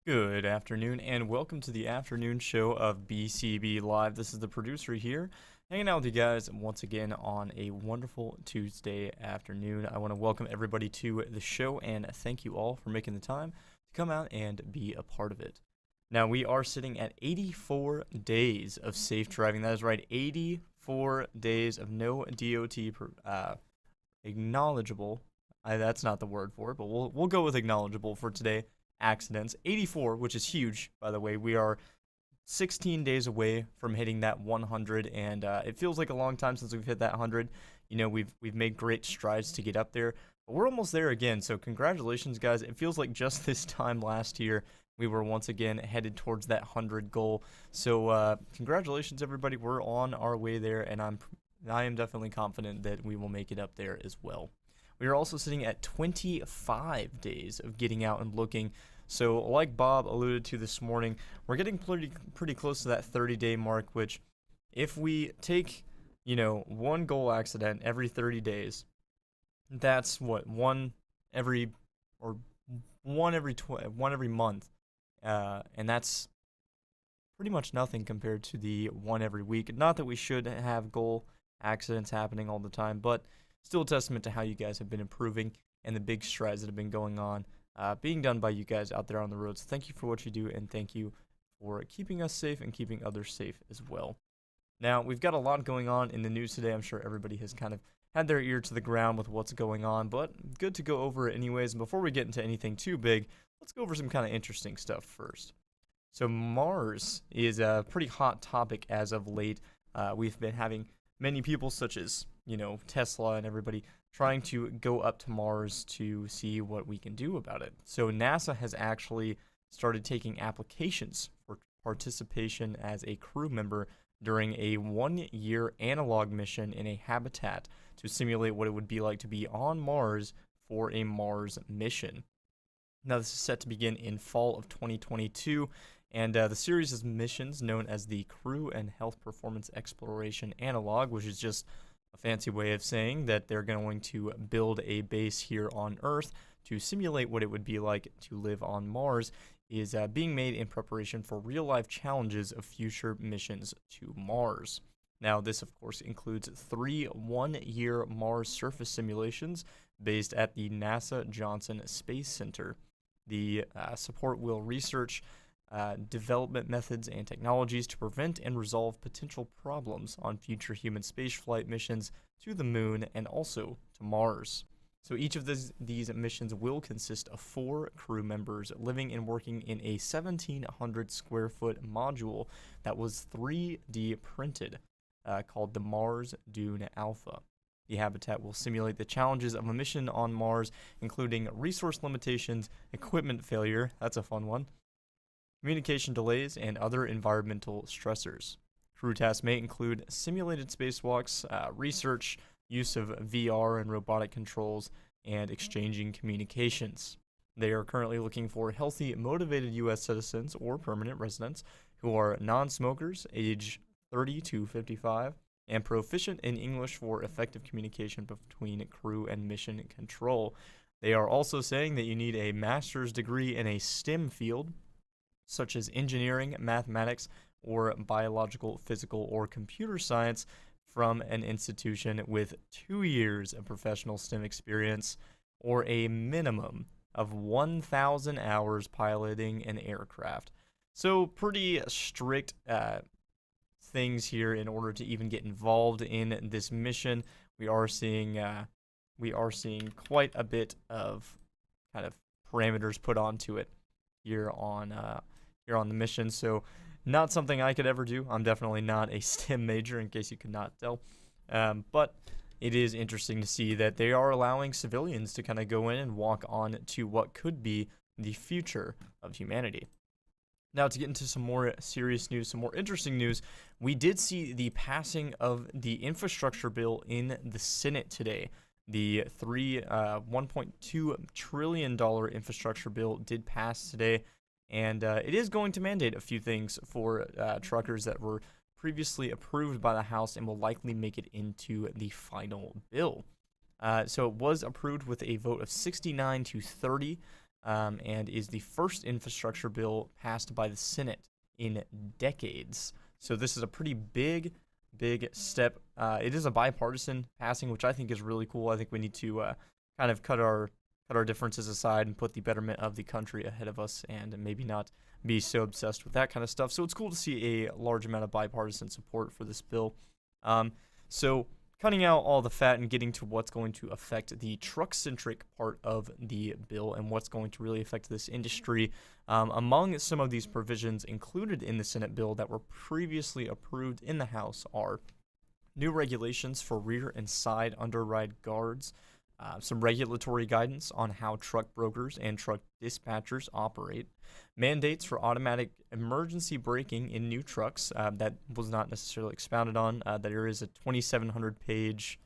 Good afternoon, and welcome to the afternoon show of BCB Live. This is the producer here, hanging out with you guys once again on a wonderful Tuesday afternoon. I want to welcome everybody to the show and thank you all for making the time to come out and be a part of it. Now, we are sitting at 84 days of safe driving. That is right, 84 days of no DOT acknowledgeable. That's not the word for it, but we'll go with acknowledgeable for today. Accidents. 84, which is huge, by the way. We are 16 days away from hitting that 100, and it feels like a long time since we've hit that 100. You know, we've made great strides to get up there, but we're almost there again. So congratulations, guys. It feels like just this time last year we were once again headed towards that 100 goal. So congratulations, everybody. We're on our way there, and I am definitely confident that we will make it up there as well. We are also sitting at 25 days of getting out and looking. So like Bob alluded to this morning, we're getting pretty close to that 30-day mark, which if we take, one goal accident every 30 days, that's what, one every month. And that's pretty much nothing compared to the one every week. Not that we should have goal accidents happening all the time, but still a testament to how you guys have been improving and the big strides that have been going on, being done by you guys out there on the road. So thank you for what you do, and thank you for keeping us safe and keeping others safe as well. Now, we've got a lot going on in the news today. I'm sure everybody has kind of had their ear to the ground with what's going on, but good to go over it anyways. And before we get into anything too big, let's go over some kind of interesting stuff first. So Mars is a pretty hot topic as of late. We've been having many people such as, Tesla and everybody trying to go up to Mars to see what we can do about it. So NASA has actually started taking applications for participation as a crew member during a 1-year analog mission in a habitat to simulate what it would be like to be on Mars for a Mars mission. Now, this is set to begin in fall of 2022, and the series of missions known as the Crew and Health Performance Exploration Analog, which is just a fancy way of saying that they're going to build a base here on Earth to simulate what it would be like to live on Mars, is being made in preparation for real-life challenges of future missions to Mars. Now, this, of course, includes 3 1-year Mars surface simulations based at the NASA Johnson Space Center. The support will research development methods and technologies to prevent and resolve potential problems on future human spaceflight missions to the moon and also to Mars. So each of these missions will consist of 4 crew members living and working in a 1,700 square foot module that was 3D printed, called the Mars Dune Alpha. The habitat will simulate the challenges of a mission on Mars, including resource limitations, equipment failure, that's a fun one, communication delays, and other environmental stressors. Crew tasks may include simulated spacewalks, research, use of VR and robotic controls, and exchanging communications. They are currently looking for healthy, motivated U.S. citizens or permanent residents who are non-smokers, age 30 to 55, and proficient in English for effective communication between crew and mission control. They are also saying that you need a master's degree in a STEM field, such as engineering, mathematics, or biological, physical, or computer science from an institution with 2 years of professional STEM experience, or a minimum of 1,000 hours piloting an aircraft. So pretty strict things here in order to even get involved in this mission. We are seeing quite a bit of kind of parameters put onto it here on the mission. So not something I could ever do. I'm definitely not a STEM major, in case you could not tell. But it is interesting to see that they are allowing civilians to kind of go in and walk on to what could be the future of humanity. Now, to get into some more serious news, some more interesting news, we did see the passing of the infrastructure bill in the Senate today. The $1.2 trillion infrastructure bill did pass today, and it is going to mandate a few things for truckers that were previously approved by the House and will likely make it into the final bill. So it was approved with a vote of 69 to 30. and is the first infrastructure bill passed by the Senate in decades. So this is a pretty big step. It is a bipartisan passing, which I think is really cool. I think we need to kind of cut our differences aside and put the betterment of the country ahead of us, and maybe not be so obsessed with that kind of stuff. So it's cool to see a large amount of bipartisan support for this bill. So cutting out all the fat and getting to what's going to affect the truck-centric part of the bill and what's going to really affect this industry. Among some of these provisions included in the Senate bill that were previously approved in the House are new regulations for rear and side underride guards, some regulatory guidance on how truck brokers and truck dispatchers operate, mandates for automatic emergency braking in new trucks that was not necessarily expounded on. There is a 2,700-page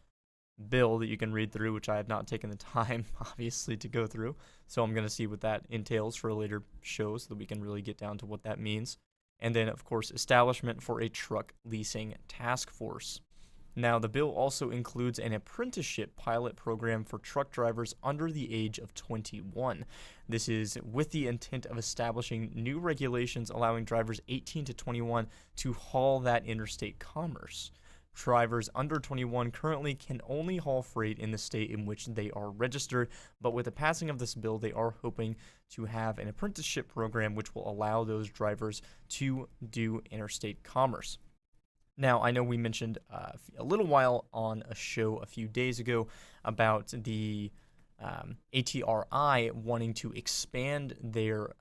bill that you can read through, which I have not taken the time, obviously, to go through. So I'm going to see what that entails for a later show so that we can really get down to what that means. And then, of course, establishment for a truck leasing task force. Now, the bill also includes an apprenticeship pilot program for truck drivers under the age of 21. This is with the intent of establishing new regulations allowing drivers 18 to 21 to haul that interstate commerce. Drivers under 21 currently can only haul freight in the state in which they are registered, but with the passing of this bill, they are hoping to have an apprenticeship program which will allow those drivers to do interstate commerce. Now, I know we mentioned a little while on a show a few days ago about the ATRI wanting to expand their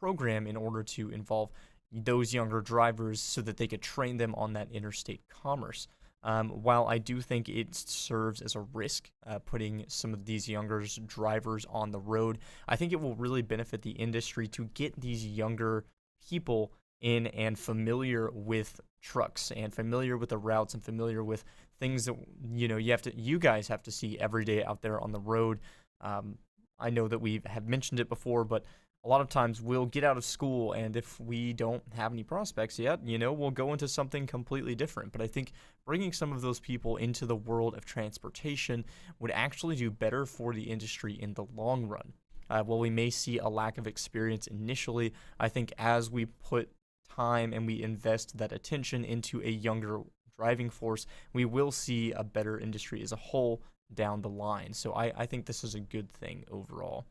program in order to involve those younger drivers so that they could train them on that interstate commerce. While I do think it serves as a risk putting some of these younger drivers on the road, I think it will really benefit the industry to get these younger people in and familiar with trucks and familiar with the routes and familiar with things that you guys have to see every day out there on the road. I know that we have mentioned it before, but a lot of times we'll get out of school, and if we don't have any prospects yet, we'll go into something completely different. But I think bringing some of those people into the world of transportation would actually do better for the industry in the long run. While we may see a lack of experience initially, I think as we put time and we invest that attention into a younger driving force, we will see a better industry as a whole down the line. So I think this is a good thing overall.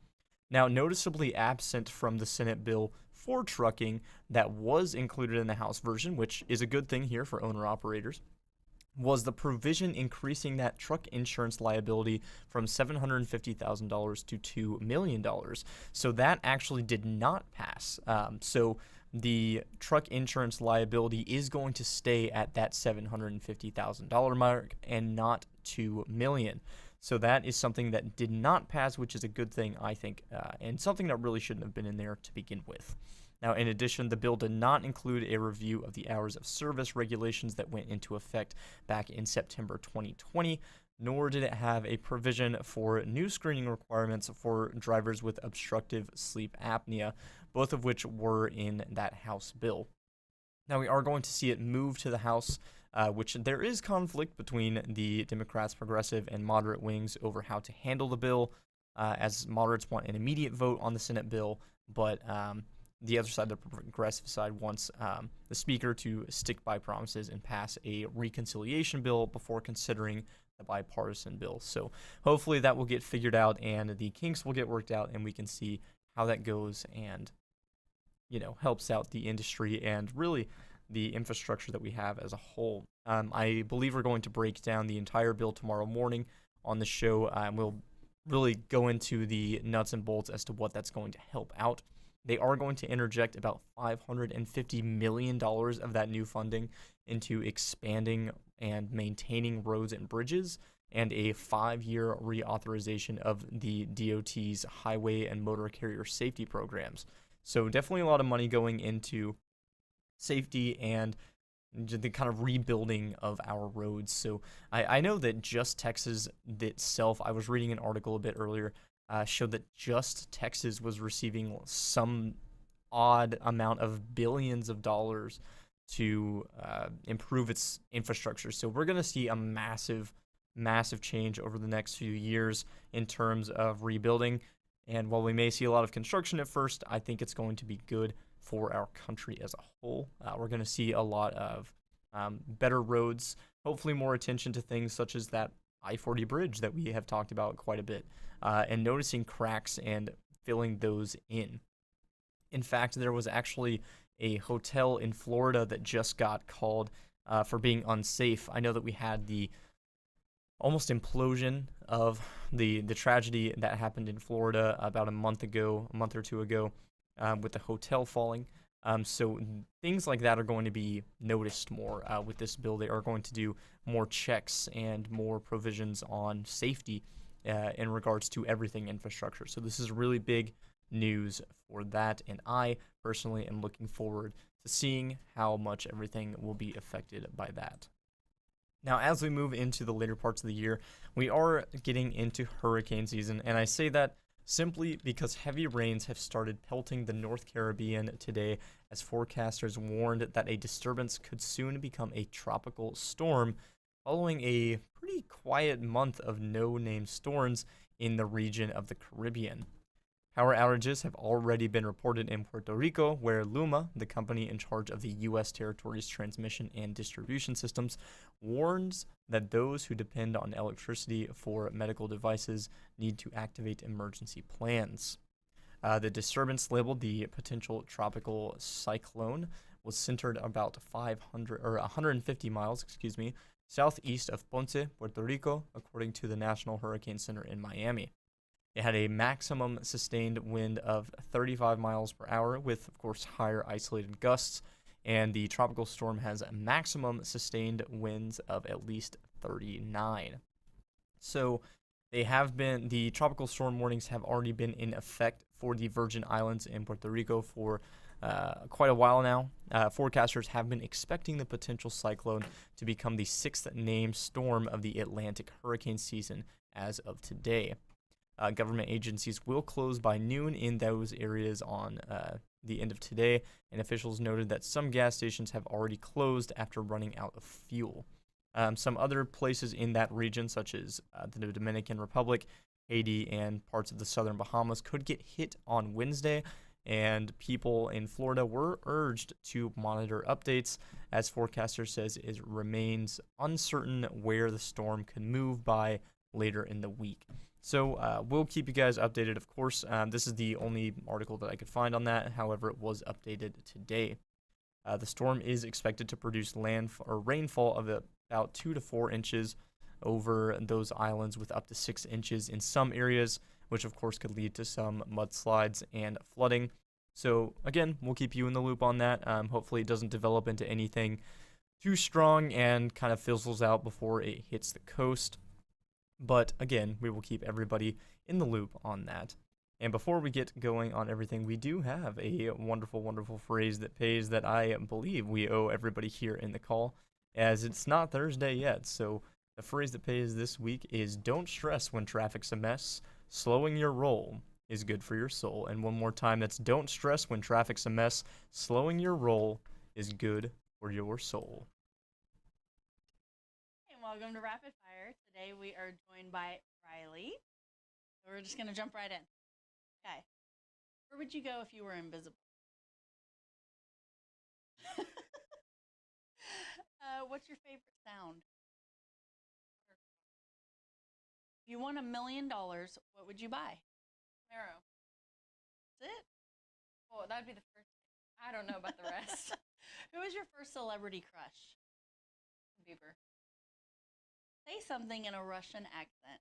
Now, noticeably absent from the Senate bill for trucking that was included in the House version, which is a good thing here for owner-operators, was the provision increasing that truck insurance liability from $750,000 to $2 million. So that actually did not pass. So the truck insurance liability is going to stay at that $750,000 mark and not $2 million. So that is something that did not pass, which is a good thing, I think, and something that really shouldn't have been in there to begin with. Now, in addition, the bill did not include a review of the hours of service regulations that went into effect back in September 2020, nor did it have a provision for new screening requirements for drivers with obstructive sleep apnea, both of which were in that House bill. Now, we are going to see it move to the House, which there is conflict between the Democrats, progressive, and moderate wings over how to handle the bill, as moderates want an immediate vote on the Senate bill, but the other side, the progressive side, wants the speaker to stick by promises and pass a reconciliation bill before considering the bipartisan bill. So hopefully that will get figured out and the kinks will get worked out, and we can see how that goes and, helps out the industry and really the infrastructure that we have as a whole. I believe we're going to break down the entire bill tomorrow morning on the show. We'll really go into the nuts and bolts as to what that's going to help out. They are going to interject about $550 million of that new funding into expanding and maintaining roads and bridges, and a 5-year reauthorization of the DOT's highway and motor carrier safety programs. So definitely a lot of money going into safety and the kind of rebuilding of our roads. So I know that just Texas itself, I was reading an article a bit earlier, showed that just Texas was receiving some odd amount of billions of dollars to improve its infrastructure. So we're going to see a massive change over the next few years in terms of rebuilding. And while we may see a lot of construction at first, I think it's going to be good for our country as a whole. We're going to see a lot of better roads, hopefully more attention to things such as that I-40 bridge that we have talked about quite a bit, and noticing cracks and filling those in. In fact, there was actually a hotel in Florida that just got called for being unsafe. I know that we had the almost implosion of the tragedy that happened in Florida about a month or two ago, with the hotel falling. So things like that are going to be noticed more with this bill. They are going to do more checks and more provisions on safety in regards to everything infrastructure. So this is really big news for that, and I personally am looking forward to seeing how much everything will be affected by that. Now, as we move into the later parts of the year, we are getting into hurricane season, and I say that simply because heavy rains have started pelting the North Caribbean today, as forecasters warned that a disturbance could soon become a tropical storm, following a pretty quiet month of no-name storms in the region of the Caribbean. Power outages have already been reported in Puerto Rico, where Luma, the company in charge of the U.S. territory's transmission and distribution systems, warns that those who depend on electricity for medical devices need to activate emergency plans. The disturbance, labeled the potential tropical cyclone, was centered about 150 miles, southeast of Ponce, Puerto Rico, according to the National Hurricane Center in Miami. It had a maximum sustained wind of 35 miles per hour with, of course, higher isolated gusts, and the tropical storm has maximum sustained winds of at least 39. So the tropical storm warnings have already been in effect for the Virgin Islands and Puerto Rico for quite a while now. Forecasters have been expecting the potential cyclone to become the sixth named storm of the Atlantic hurricane season as of today. Government agencies will close by noon in those areas on the end of today, and officials noted that some gas stations have already closed after running out of fuel. Some other places in that region, such as the Dominican Republic, Haiti, and parts of the southern Bahamas, could get hit on Wednesday, and people in Florida were urged to monitor updates, as forecasters says it remains uncertain where the storm could move by later in the week. So we'll keep you guys updated, of course. This is the only article that I could find on that. However, it was updated today. The storm is expected to produce rainfall of about 2 to 4 inches over those islands, with up to 6 inches in some areas, which of course could lead to some mudslides and flooding. So again, we'll keep you in the loop on that. Hopefully it doesn't develop into anything too strong and kind of fizzles out before it hits the coast. But again, we will keep everybody in the loop on that. And before we get going on everything, we do have a wonderful, wonderful phrase that pays that I believe we owe everybody here in the call, as it's not Thursday yet. So the phrase that pays this week is, "Don't stress when traffic's a mess. Slowing your roll is good for your soul." And one more time, that's "Don't stress when traffic's a mess. Slowing your roll is good for your soul." Welcome to Rapid Fire. Today we are joined by Riley. So we're just going to jump right in. Okay. Where would you go if you were invisible? What's your favorite sound? If you won $1 million, what would you buy? Marrow. That's it? Well, that'd be the first thing. I don't know about the rest. Who was your first celebrity crush? Bieber. Say something in a Russian accent.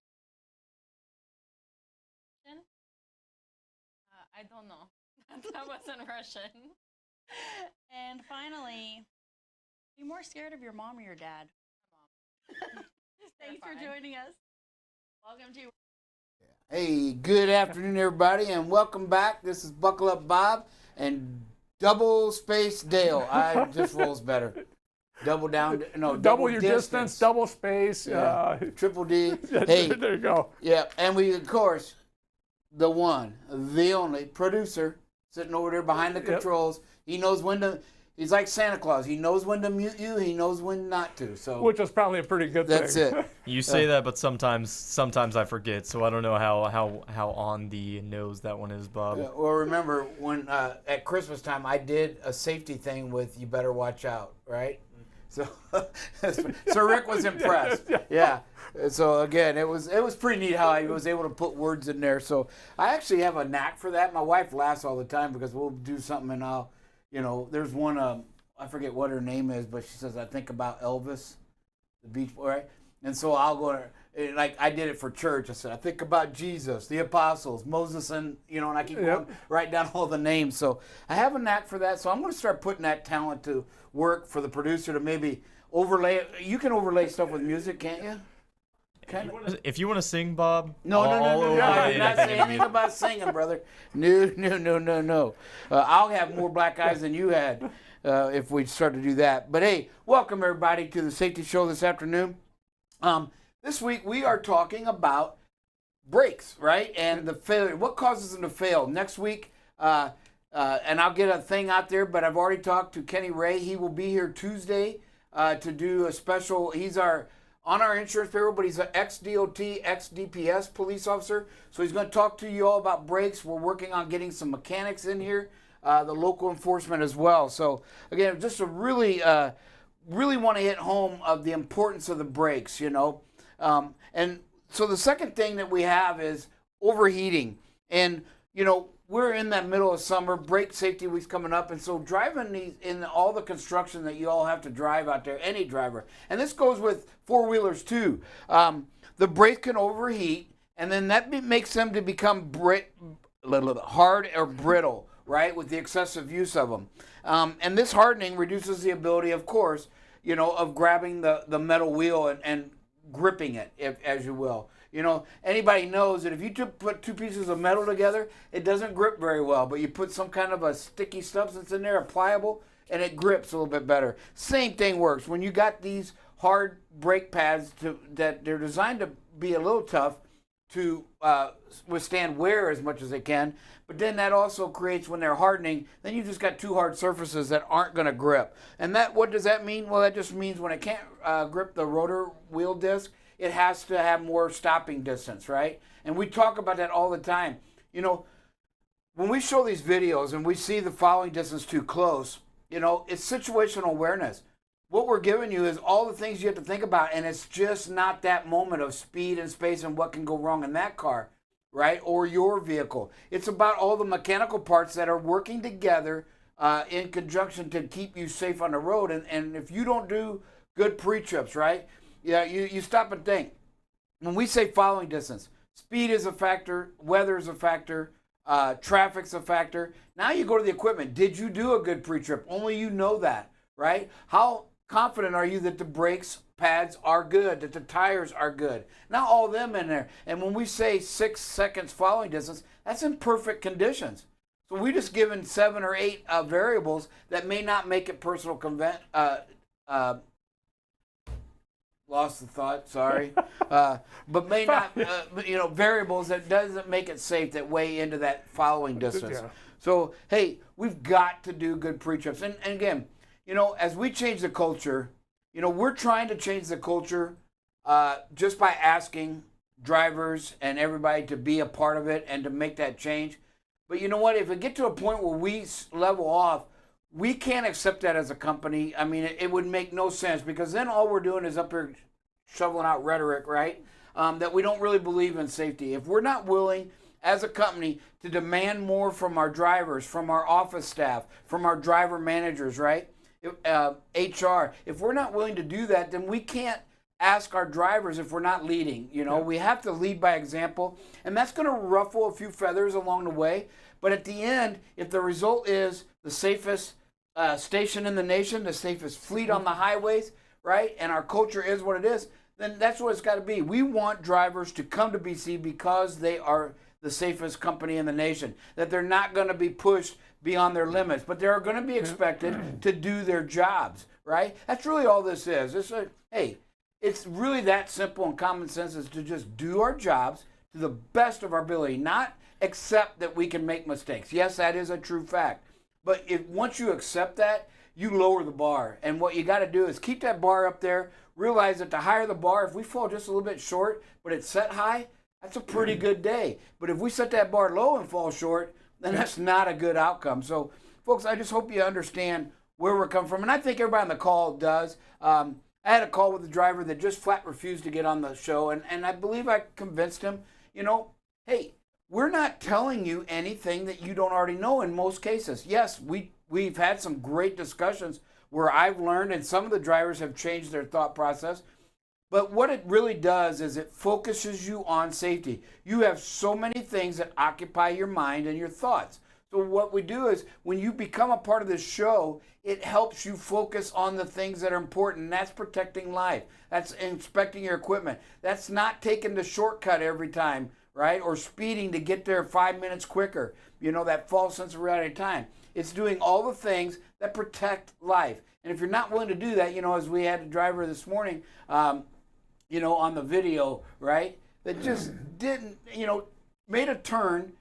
I don't know. That wasn't Russian. And finally, are you more scared of your mom or your dad? My mom. Thanks for joining us. Welcome to. Hey, good afternoon, everybody, and welcome back. This is Buckle Up Bob and Double Space Dale. I just rolls better. Double down, no, double your distance, double space, triple D. Yeah, Hey, there you go. Yeah, and we, of course, the one, the only producer sitting over there behind the controls. He knows when to. He's like Santa Claus. He knows when to mute you. He knows when not to. So Which is probably a pretty good that's thing. it. You say that, but sometimes I forget. So I don't know how on the nose that one is, Bob. Yeah, well, remember when at Christmas time I did a safety thing with "You better watch out," right? So, so Rick was impressed. Yeah. So again, it was pretty neat how I was able to put words in there. So I actually have a knack for that. My wife laughs all the time because we'll do something and I'll, there's one I forget what her name is, but she says I think about Elvis, the Beach Boy, right? And so I'll go like I did it for church. I said I think about Jesus, the apostles, Moses, and and I keep going write down all the names. So I have a knack for that. So I'm going to start putting that talent to work for the producer to maybe overlay it. You can overlay stuff with music, can't you? If you want to sing, Bob, No. I'm not saying anything about singing, brother. No. I'll have more black eyes than you had if we start to do that. But hey, welcome everybody to the Safety Show this afternoon. This week we are talking about brakes, right? And the failure. What causes them to fail? Next week, and I'll get a thing out there, but I've already talked to Kenny Ray. He will be here Tuesday to do a special. He's on our insurance payroll, but he's an ex-DOT, ex-DPS police officer. So he's going to talk to you all about brakes. We're working on getting some mechanics in here, the local enforcement as well. So again, just a really want to hit home of the importance of the brakes, and so the second thing that we have is overheating. And, we're in that middle of summer, brake safety week's coming up. And so driving in all the construction that you all have to drive out there, any driver, and this goes with four-wheelers too, the brake can overheat, and then that makes them to become hard or brittle, right, with the excessive use of them. And this hardening reduces the ability, of course, of grabbing the metal wheel and gripping it, as you will. Anybody knows that if you put two pieces of metal together, it doesn't grip very well, but you put some kind of a sticky substance in there, a pliable, and it grips a little bit better. Same thing works. When you got these hard brake pads that they're designed to be a little tough to withstand wear as much as they can, but then that also creates, when they're hardening, then you just got two hard surfaces that aren't going to grip. And what does that mean? Well, that just means when it can't grip the rotor wheel disc, it has to have more stopping distance, right? And we talk about that all the time. When we show these videos and we see the following distance too close, it's situational awareness. What we're giving you is all the things you have to think about, and it's just not that moment of speed and space and what can go wrong in that car, right? Or your vehicle. It's about all the mechanical parts that are working together in conjunction to keep you safe on the road. And if you don't do good pre-trips, right? Yeah, you stop and think. When we say following distance, speed is a factor, weather is a factor, traffic's a factor. Now you go to the equipment. Did you do a good pre-trip? Only you know that, right? How confident are you that the brakes pads are good, that the tires are good? Not all of them in there. And when we say 6 seconds following distance, that's in perfect conditions. So we just given 7 or 8 variables that may not make it personal lost the thought, sorry. But may not, variables that doesn't make it safe that weigh into that following distance. Yeah. So, hey, we've got to do good pre-trips. And again, as we change the culture, we're trying to change the culture just by asking drivers and everybody to be a part of it and to make that change. But you know what? If we get to a point where we level off, we can't accept that as a company. I mean, it would make no sense, because then all we're doing is up here shoveling out rhetoric, right? That we don't really believe in safety. If we're not willing as a company to demand more from our drivers, from our office staff, from our driver managers, right? HR, if we're not willing to do that, then we can't ask our drivers if we're not leading. We have to lead by example, and that's going to ruffle a few feathers along the way. But at the end, if the result is the safest station in the nation, the safest fleet on the highways, right? And our culture is what it is, then that's what it's got to be. We want drivers to come to BC because they are the safest company in the nation, that they're not going to be pushed beyond their limits, but they're going to be expected to do their jobs, right? That's really all this is. It's really that simple, and common sense is to just do our jobs to the best of our ability, not accept that we can make mistakes. Yes, that is a true fact. But once you accept that, you lower the bar. And what you got to do is keep that bar up there. Realize that the higher the bar, if we fall just a little bit short, but it's set high, that's a pretty good day. But if we set that bar low and fall short, then that's not a good outcome. So, folks, I just hope you understand where we're coming from. And I think everybody on the call does. I had a call with a driver that just flat refused to get on the show, and I believe I convinced him, hey, we're not telling you anything that you don't already know in most cases. Yes, we've had some great discussions where I've learned, and some of the drivers have changed their thought process. But what it really does is it focuses you on safety. You have so many things that occupy your mind and your thoughts. So what we do is when you become a part of this show, it helps you focus on the things that are important. And that's protecting life. That's inspecting your equipment. That's not taking the shortcut every time, right? Or speeding to get there 5 minutes quicker. That false sense of reality of time. It's doing all the things that protect life. And if you're not willing to do that, as we had a driver this morning, on the video, right, that just didn't, made a turn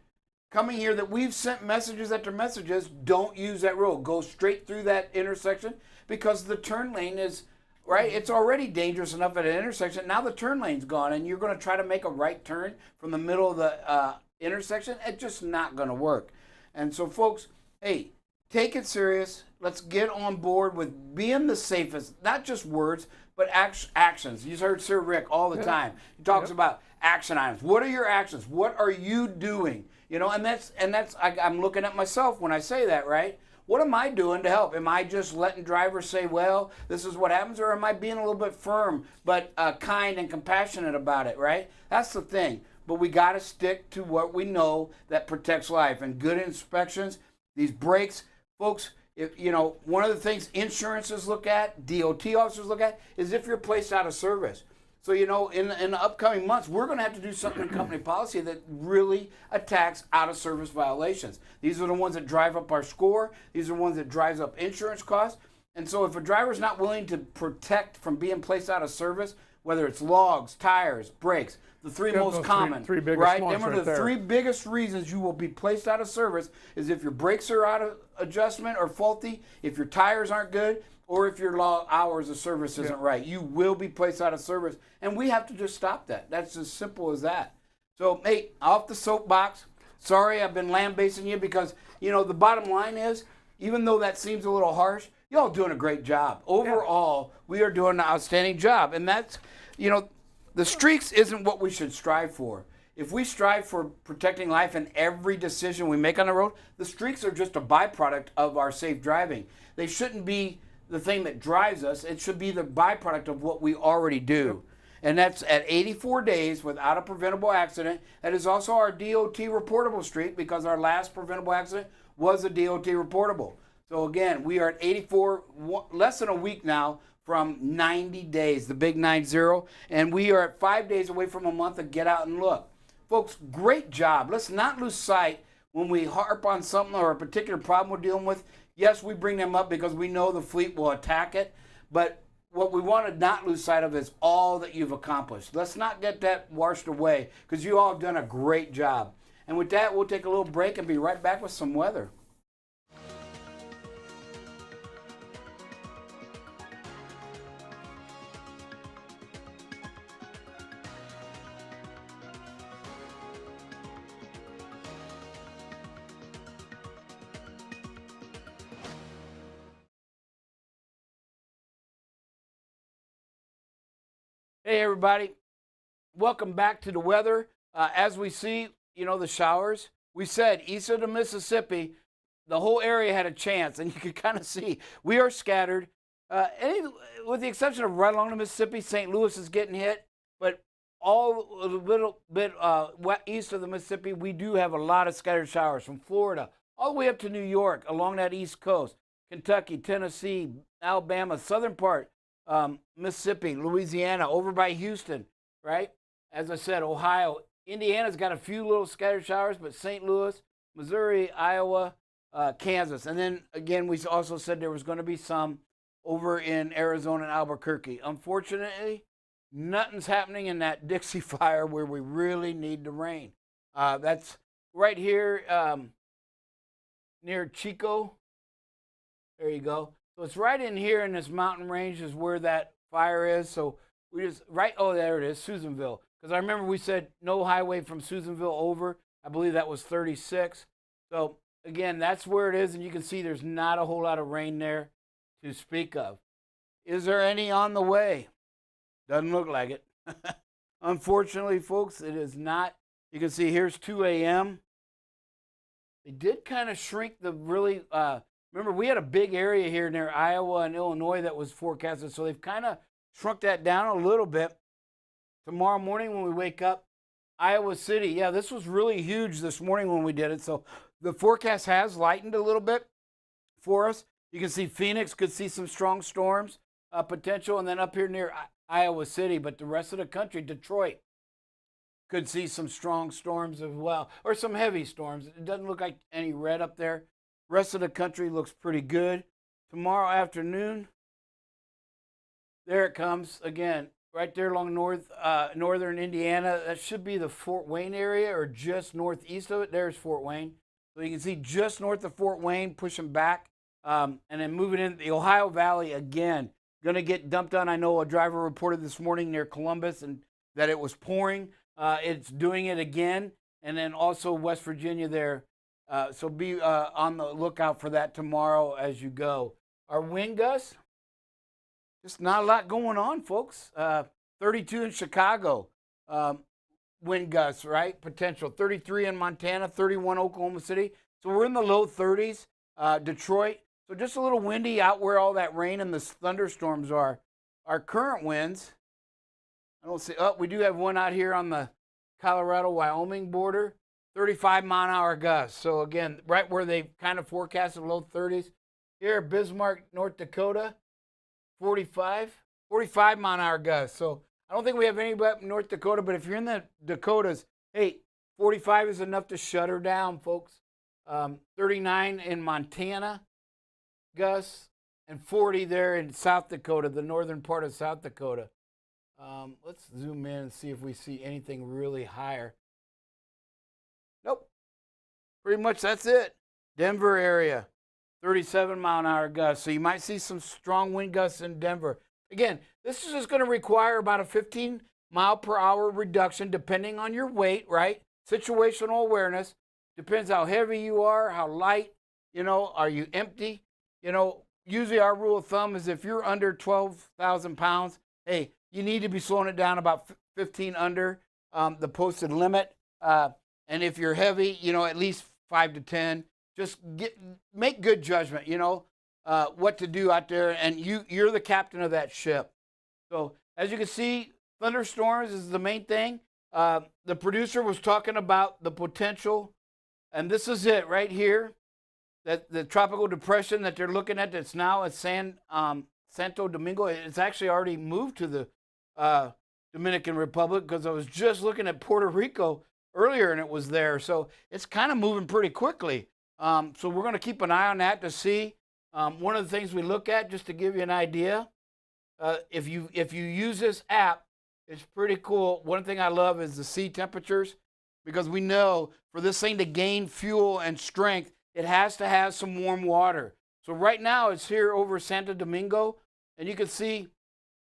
coming here that we've sent messages after messages, don't use that road. Go straight through that intersection because the turn lane is, right, it's already dangerous enough at an intersection. Now the turn lane's gone and you're going to try to make a right turn from the middle of the intersection. It's just not going to work. And so, folks, hey, take it serious. Let's get on board with being the safest, not just words, but actions. You've heard Sir Rick all the time. He talks about action items. What are your actions? What are you doing? And that's I'm looking at myself when I say that, right? What am I doing to help? Am I just letting drivers say, well, this is what happens, or am I being a little bit firm but kind and compassionate about it, right? That's the thing. But we got to stick to what we know that protects life. And good inspections, these brakes, folks, one of the things insurances look at, DOT officers look at, is if you're placed out of service. So, in the upcoming months, we're going to have to do something in company policy that really attacks out-of-service violations. These are the ones that drive up our score. These are the ones that drives up insurance costs. And so if a driver's not willing to protect from being placed out of service, whether it's logs, tires, brakes, the three most common, three biggest right? ones Them are right the there. three biggest reasons you will be placed out of service is if your brakes are out of adjustment or faulty, if your tires aren't good, or if your hours of service isn't right. You will be placed out of service, and we have to just stop that. That's as simple as that. So, hey, off the soapbox. Sorry I've been lambasting you because, the bottom line is, even though that seems a little harsh, y'all doing a great job. Overall, we are doing an outstanding job, and that's, the streaks isn't what we should strive for. If we strive for protecting life in every decision we make on the road, the streaks are just a byproduct of our safe driving. They shouldn't be the thing that drives us. It should be the byproduct of what we already do. And that's at 84 days without a preventable accident. That is also our DOT reportable streak because our last preventable accident was a DOT reportable. So again, we are at 84, less than a week now from 90 days, the big 90, and we are at 5 days away from a month of get out and look. Folks, great job. Let's not lose sight when we harp on something or a particular problem we're dealing with. Yes, we bring them up because we know the fleet will attack it, but what we want to not lose sight of is all that you've accomplished. Let's not get that washed away because you all have done a great job. And with that, we'll take a little break and be right back with some weather. Hey, everybody. Welcome back to the weather. As we see, the showers. We said east of the Mississippi, the whole area had a chance, and you could kind of see we are scattered. With the exception of right along the Mississippi, St. Louis is getting hit, but all a little bit east of the Mississippi, we do have a lot of scattered showers from Florida all the way up to New York along that east coast, Kentucky, Tennessee, Alabama, southern part. Mississippi, Louisiana, over by Houston, right? As I said, Ohio, Indiana's got a few little scattered showers, but St. Louis, Missouri, Iowa, Kansas. And then again, we also said there was going to be some over in Arizona and Albuquerque. Unfortunately, nothing's happening in that Dixie fire where we really need the rain. That's right here near Chico. There you go. So it's right in here in this mountain range is where that fire is. So we just, right, oh, there it is, Susanville. Because I remember we said no highway from Susanville over. I believe that was 36. So again, that's where it is. And you can see there's not a whole lot of rain there to speak of. Is there any on the way? Doesn't look like it. Unfortunately, folks, it is not. You can see here's 2 a.m. They did kind of shrink the really, remember we had a big area here near Iowa and Illinois that was forecasted. So they've kind of shrunk that down a little bit. Tomorrow morning when we wake up, Iowa City, yeah, this was really huge this morning when we did it. So the forecast has lightened a little bit for us. You can see Phoenix could see some strong storms potential, and then up here near Iowa City, but the rest of the country, Detroit, could see some strong storms as well, or some heavy storms. It doesn't look like any red up there. Rest of the country looks pretty good. Tomorrow afternoon, there it comes again, right there along northern Indiana. That should be the Fort Wayne area or just northeast of it. There's Fort Wayne. So you can see just north of Fort Wayne pushing back and then moving into the Ohio Valley again. Going to get dumped on. I know a driver reported this morning near Columbus and that it was pouring. It's doing it again. And then also West Virginia there. So be on the lookout for that tomorrow as you go. Our wind gusts, just not a lot going on, folks. 32 in Chicago, wind gusts, right? Potential. 33 in Montana, 31 Oklahoma City. So we're in the low 30s. Detroit. So just a little windy out where all that rain and the thunderstorms are. Our current winds, I don't see, we do have one out here on the Colorado-Wyoming border, 35-mile-an-hour gusts. So again, right where they kind of forecasted low 30s. Here, Bismarck, North Dakota, 45-mile-an-hour gusts. So I don't think we have any up in North Dakota, but if you're in the Dakotas, hey, 45 is enough to shut her down, folks. 39 in Montana, gusts, and 40 there in South Dakota, the northern part of South Dakota. Let's zoom in and see if we see anything really higher. Nope. Pretty much that's it. Denver area, 37-mile-an-hour gusts. So you might see some strong wind gusts in Denver. Again, this is just going to require about a 15-mile-per-hour reduction depending on your weight, right? Situational awareness. Depends how heavy you are, how light, are you empty? Usually our rule of thumb is if you're under 12,000 pounds, hey, you need to be slowing it down about 15 under the posted limit. And if you're heavy, at least 5 to 10. Just make good judgment, what to do out there. And you're the captain of that ship. So as you can see, thunderstorms is the main thing. The producer was talking about the potential, and this is it right here. That the tropical depression that they're looking at that's now at Santo Domingo, it's actually already moved to the Dominican Republic because I was just looking at Puerto Rico earlier and it was there. So it's kind of moving pretty quickly. So we're going to keep an eye on that to see. One of the things we look at, just to give you an idea, if you use this app, it's pretty cool. One thing I love is the sea temperatures because we know for this thing to gain fuel and strength, it has to have some warm water. So right now it's here over Santo Domingo, and you can see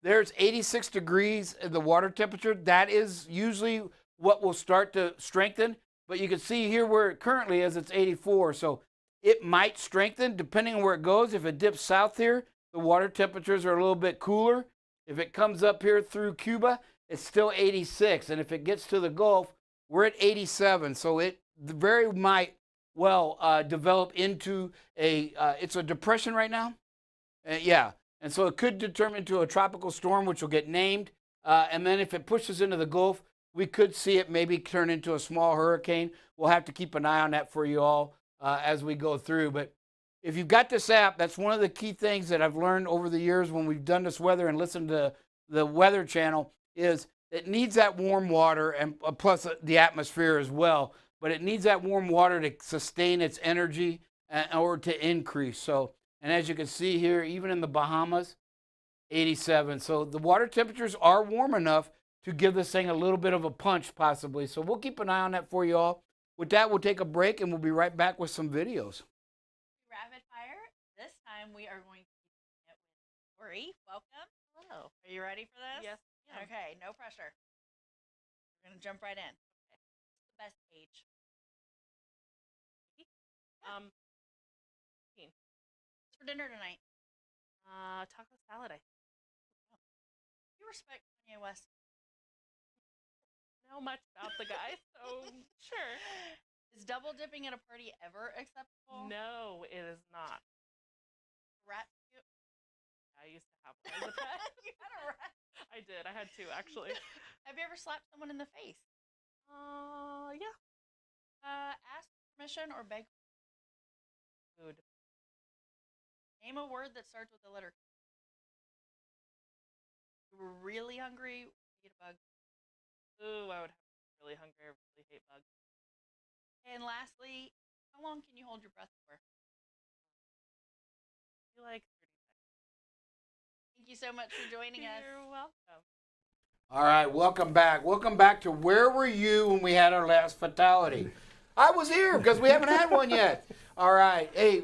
there's 86 degrees in the water temperature. That is usually what will start to strengthen, but you can see here where it currently is, it's 84. So it might strengthen depending on where it goes. If it dips south here, the water temperatures are a little bit cooler. If it comes up here through Cuba, it's still 86. And if it gets to the Gulf, we're at 87. So it very might develop into it's a depression right now. Yeah. And so it could determine into a tropical storm, which will get named. And then if it pushes into the Gulf, we could see it maybe turn into a small hurricane. We'll have to keep an eye on that for you all as we go through. But if you've got this app, that's one of the key things that I've learned over the years when we've done this weather and listened to the Weather Channel is it needs that warm water and plus the atmosphere as well. But it needs that warm water to sustain its energy or to increase. So, and as you can see here, even in the Bahamas, 87. So the water temperatures are warm enough to give this thing a little bit of a punch possibly. So we'll keep an eye on that for you all. With that, we'll take a break and we'll be right back with some videos. Rapid fire. This time we are going to be Corey, welcome. Hello. Are you ready for this? Yes. Yeah. Okay, no pressure. We're going to jump right in. Okay. What's the best age? Um, What's for dinner tonight? taco salad. I Do you respect Kanye West? know much about the guy, so sure. Is double dipping at a party ever acceptable? No, it is not. Rat soup? I used to have one as a pet. You had a rat. I did. I had two actually. Have you ever slapped someone in the face? Yeah. Ask permission or beg? Food. Name a word that starts with the letter K. You were really hungry. Eat a bug. Ooh, I would have to be really hungry. I really hate bugs. And lastly, how long can you hold your breath for? I feel like 30 seconds. Thank you so much for joining us. You're welcome. All right, welcome back. Welcome back to Where Were You When We Had Our Last Fatality? I was here because we haven't had one yet. All right. Hey,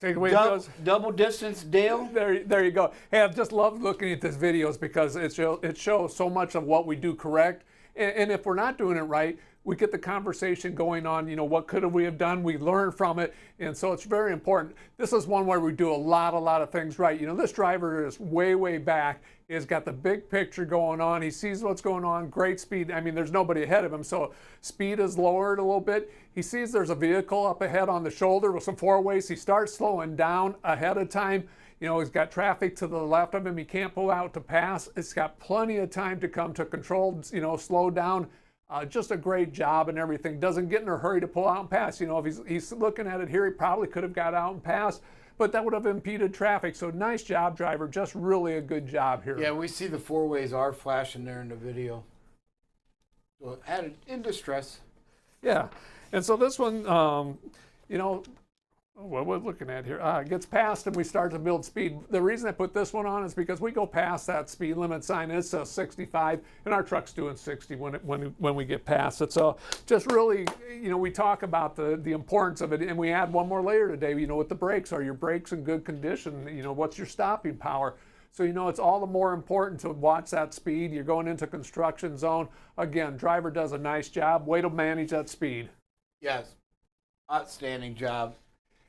Take away those. double distance, Dale. There you go. Hey, I've just loved looking at these videos because it shows so much of what we do correct. And if we're not doing it right, we get the conversation going on, you know, what could we have done? We learn from it. And so it's very important. This is one where we do a lot of things right. You know, this driver is way back. He's got the big picture going on. He sees what's going on, great speed. I mean, there's nobody ahead of him, so speed is lowered a little bit. He sees there's a vehicle up ahead on the shoulder with some four-ways. He starts slowing down ahead of time. You know, he's got traffic to the left of him. He can't pull out to pass. It's got plenty of time to come to control, you know, slow down. Just a great job and everything. Doesn't get in a hurry to pull out and pass. You know, if he's looking at it here, he probably could have got out and passed, but that would have impeded traffic. So nice job, driver. Just really a good job here. Yeah, we see the four ways are flashing there in the video. So added in distress. Yeah, and so this one, you know, what we're looking at here, it gets passed and we start to build speed. The reason I put this one on is because we go past that speed limit sign. It says 65, and our truck's doing 60 when we get past it. So just really, you know, we talk about the importance of it, and we add one more layer today. You know, with the brakes, are your brakes in good condition? You know, what's your stopping power? So, you know, it's all the more important to watch that speed. You're going into construction zone. Again, driver does a nice job. Way to manage that speed. Yes, outstanding job.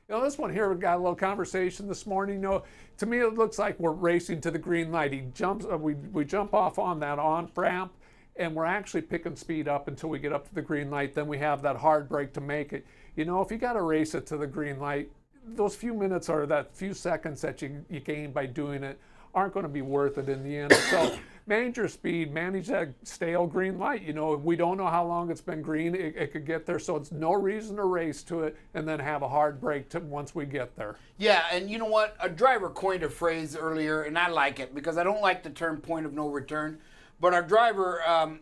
You know, this one here, we got a little conversation this morning. You know, to me, it looks like we're racing to the green light. He jumps, we jump off on that on-ramp, and we're actually picking speed up until we get up to the green light. Then we have that hard brake to make it. You know, if you got to race it to the green light, those few minutes or that few seconds that you gain by doing it aren't going to be worth it in the end. So manage your speed, manage that stale green light. You know, we don't know how long it's been green. It could get there, so it's no reason to race to it and then have a hard break once we get there. Yeah, and you know what? A driver coined a phrase earlier, and I like it because I don't like the term point of no return. But our driver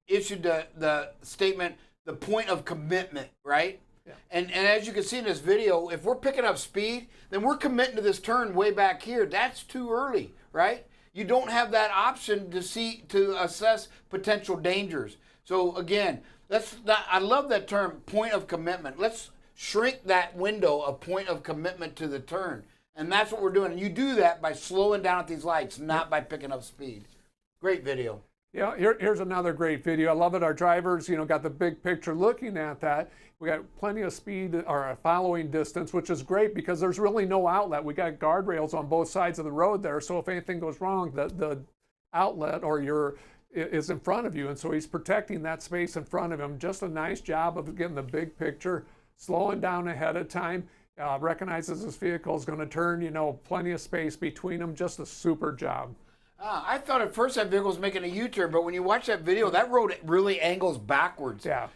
issued the statement, the point of commitment, right? Yeah. And as you can see in this video, if we're picking up speed, then we're committing to this turn way back here. That's too early, right? You don't have that option to assess potential dangers. So again, I love that term, point of commitment. Let's shrink that window of point of commitment to the turn. And that's what we're doing. And you do that by slowing down at these lights, not by picking up speed. Great video. Yeah, here's another great video. I love it. Our drivers, you know, got the big picture looking at that. We got plenty of speed or following distance, which is great because there's really no outlet. We got guardrails on both sides of the road there, so if anything goes wrong, the outlet is in front of you, and so he's protecting that space in front of him. Just a nice job of getting the big picture, slowing down ahead of time. Recognizes this vehicle is going to turn, you know, plenty of space between them. Just a super job. I thought at first that vehicle was making a U-turn, but when you watch that video, that road really angles backwards. Yeah.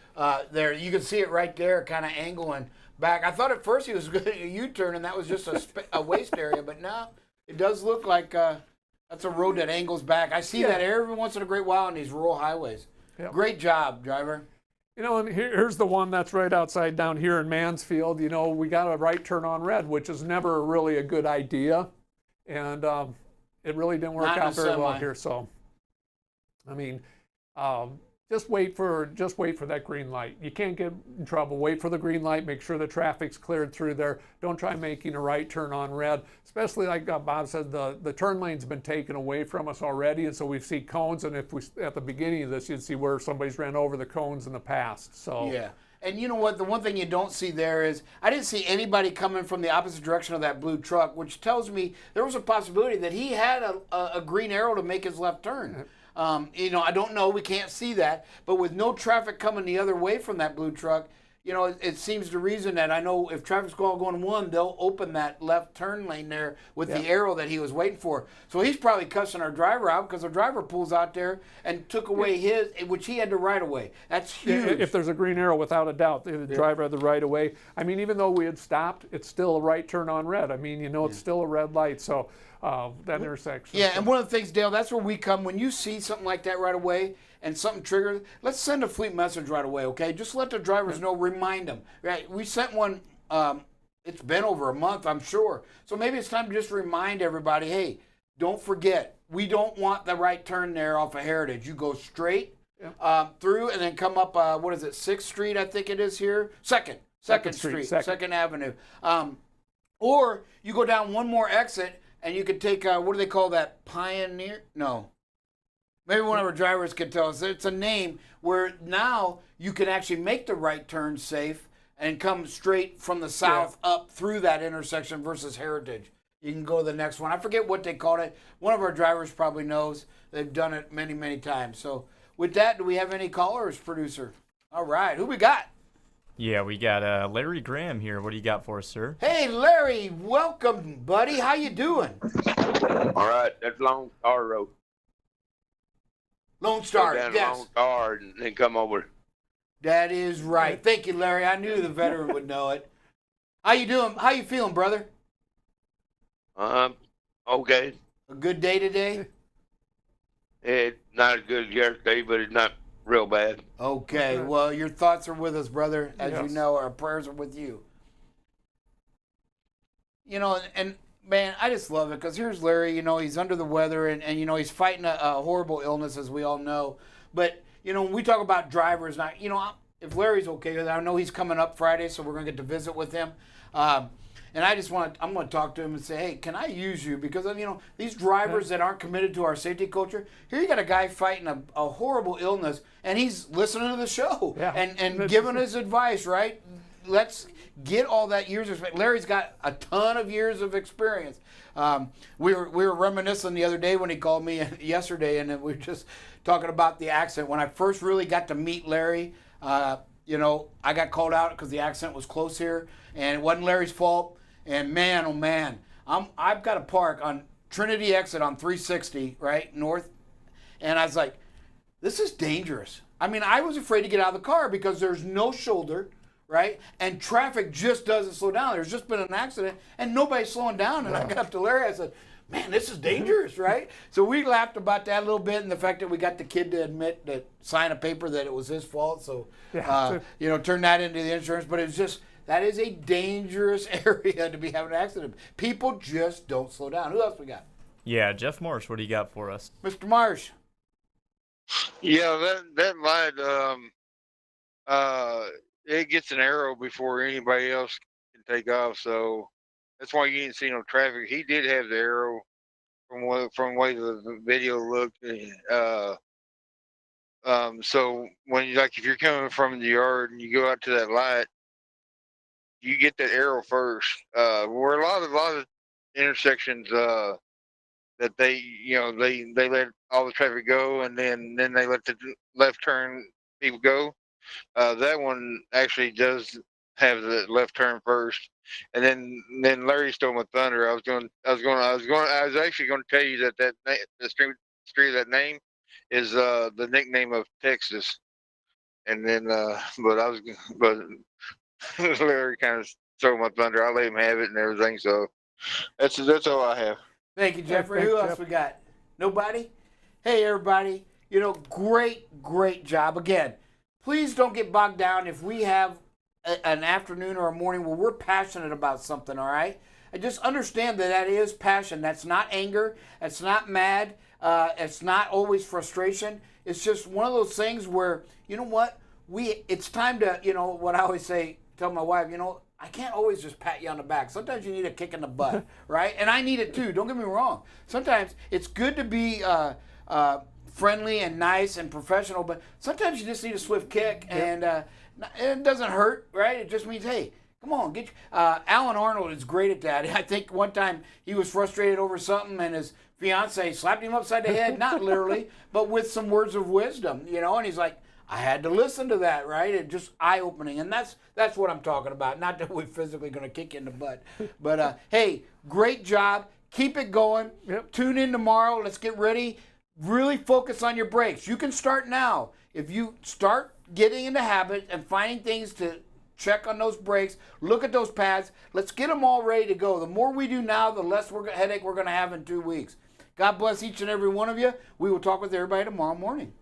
There, you can see it right there, kind of angling back. I thought at first he was going to U-turn, and that was just a waste area, but no, it does look like that's a road that angles back. I see that every once in a great while on these rural highways. Yep. Great job, driver. You know, and here's the one that's right outside down here in Mansfield. You know, we got a right turn on red, which is never really a good idea, and it really didn't work out very well here. So, I mean, just wait for that green light. You can't get in trouble. Wait for the green light. Make sure the traffic's cleared through there. Don't try making a right turn on red. Especially like Bob said, the turn lane's been taken away from us already, and so we see cones. And if we at the beginning of this, you'd see where somebody's ran over the cones in the past. So yeah. And you know what? The one thing you don't see there is I didn't see anybody coming from the opposite direction of that blue truck, which tells me there was a possibility that he had a green arrow to make his left turn. You know, I don't know. We can't see that. But with no traffic coming the other way from that blue truck, you know, it seems to reason that I know if traffic's going one, they'll open that left turn lane there with the arrow that he was waiting for. So he's probably cussing our driver out because our driver pulls out there and took away his, which he had the right of way. That's huge. If there's a green arrow, without a doubt, the driver had the right of way. I mean, even though we had stopped, it's still a right turn on red. I mean, you know, it's still a red light. So that intersection. Yeah, and one of the things, Dale, that's where we come. When you see something like that right away and something triggers, let's send a fleet message right away, okay? Just let the drivers know, remind them. Right? We sent one, it's been over a month, I'm sure. So maybe it's time to just remind everybody, hey, don't forget, we don't want the right turn there off of Heritage. You go straight through and then come up, what is it, 6th Street, I think it is here? Second Street, Second Avenue. Or you go down one more exit and you could take, what do they call that, Pioneer? No. Maybe one of our drivers could tell us. It's a name where now you can actually make the right turn safe and come straight from the south up through that intersection versus Heritage. You can go to the next one. I forget what they called it. One of our drivers probably knows. They've done it many, many times. So with that, do we have any callers, producer? All right. Who we got? Yeah, we got Larry Graham here. What do you got for us, sir? Hey, Larry. Welcome, buddy. How you doing? All right. That's Lone Star Road. Lone Star, Go down yes. Lone Star and then come over. That is right. Thank you, Larry. I knew the veteran would know it. How you doing? How you feeling, brother? Okay. A good day today? It's not as good as yesterday, but it's not real bad. Okay. Well, your thoughts are with us, brother. As you Yes. know, our prayers are with you. You know, and man, I just love it because here's Larry. You know, he's under the weather and you know, he's fighting a horrible illness, as we all know. But, you know, when we talk about drivers, now, you know, if Larry's okay with it, I know he's coming up Friday, so we're going to get to visit with him. And I just I'm going to talk to him and say, hey, can I use you? Because, you know, these drivers that aren't committed to our safety culture, here you got a guy fighting a horrible illness, and he's listening to the show and giving his advice, right? Let's get all that years of experience. Larry's got a ton of years of experience. We were reminiscing the other day when he called me yesterday, and we were just talking about the accident. When I first really got to meet Larry, you know, I got called out because the accident was close here, and it wasn't Larry's fault. And man, oh man, I've got to park on Trinity exit on 360, right, north. And I was like, this is dangerous. I mean, I was afraid to get out of the car because there's no shoulder, right? And traffic just doesn't slow down. There's just been an accident and nobody's slowing down. And I got up to Larry, I said, man, this is dangerous, right? So we laughed about that a little bit and the fact that we got the kid to admit that, sign a paper that it was his fault. So, you know, turn that into the insurance. But it was just, that is a dangerous area to be having an accident. People just don't slow down. Who else we got? Yeah, Jeff Marsh, what do you got for us? Mr. Marsh. Yeah, that light, it gets an arrow before anybody else can take off. So that's why you didn't see no traffic. He did have the arrow from the way the video looked. So when if you're coming from the yard and you go out to that light, you get that arrow first. Where a lot of intersections that they let all the traffic go and then they let the left turn people go. That one actually does have the left turn first, and then Larry stole my thunder. I was actually going to tell you that the street of that name is the nickname of Texas, and then but Larry kind of stole my thunder. I let him have it and everything. So that's all I have. Thank you, Jeffrey. Thanks, Who else Jeff. we got? Nobody? Hey, everybody. You know, great job. Again, please don't get bogged down if we have an afternoon or a morning where we're passionate about something, all right? And just understand that is passion. That's not anger. That's not mad. It's not always frustration. it's just one of those things where, you know what, it's time to, you know, what I always say, tell my wife, you know, I can't always just pat you on the back. Sometimes you need a kick in the butt, right? And I need it too. Don't get me wrong. Sometimes it's good to be friendly and nice and professional, but sometimes you just need a swift kick, and it doesn't hurt, right? It just means, hey, come on, Alan Arnold is great at that. I think one time he was frustrated over something, and his fiance slapped him upside the head, not literally, but with some words of wisdom, you know, and he's like, I had to listen to that, right? It just eye-opening, and that's what I'm talking about. Not that we're physically going to kick you in the butt, but hey, great job. Keep it going. Yep. Tune in tomorrow. Let's get ready. Really focus on your brakes. You can start now. If you start getting in the habit and finding things to check on those brakes, look at those pads. Let's get them all ready to go. The more we do now, the less headache we're going to have in 2 weeks. God bless each and every one of you. We will talk with everybody tomorrow morning.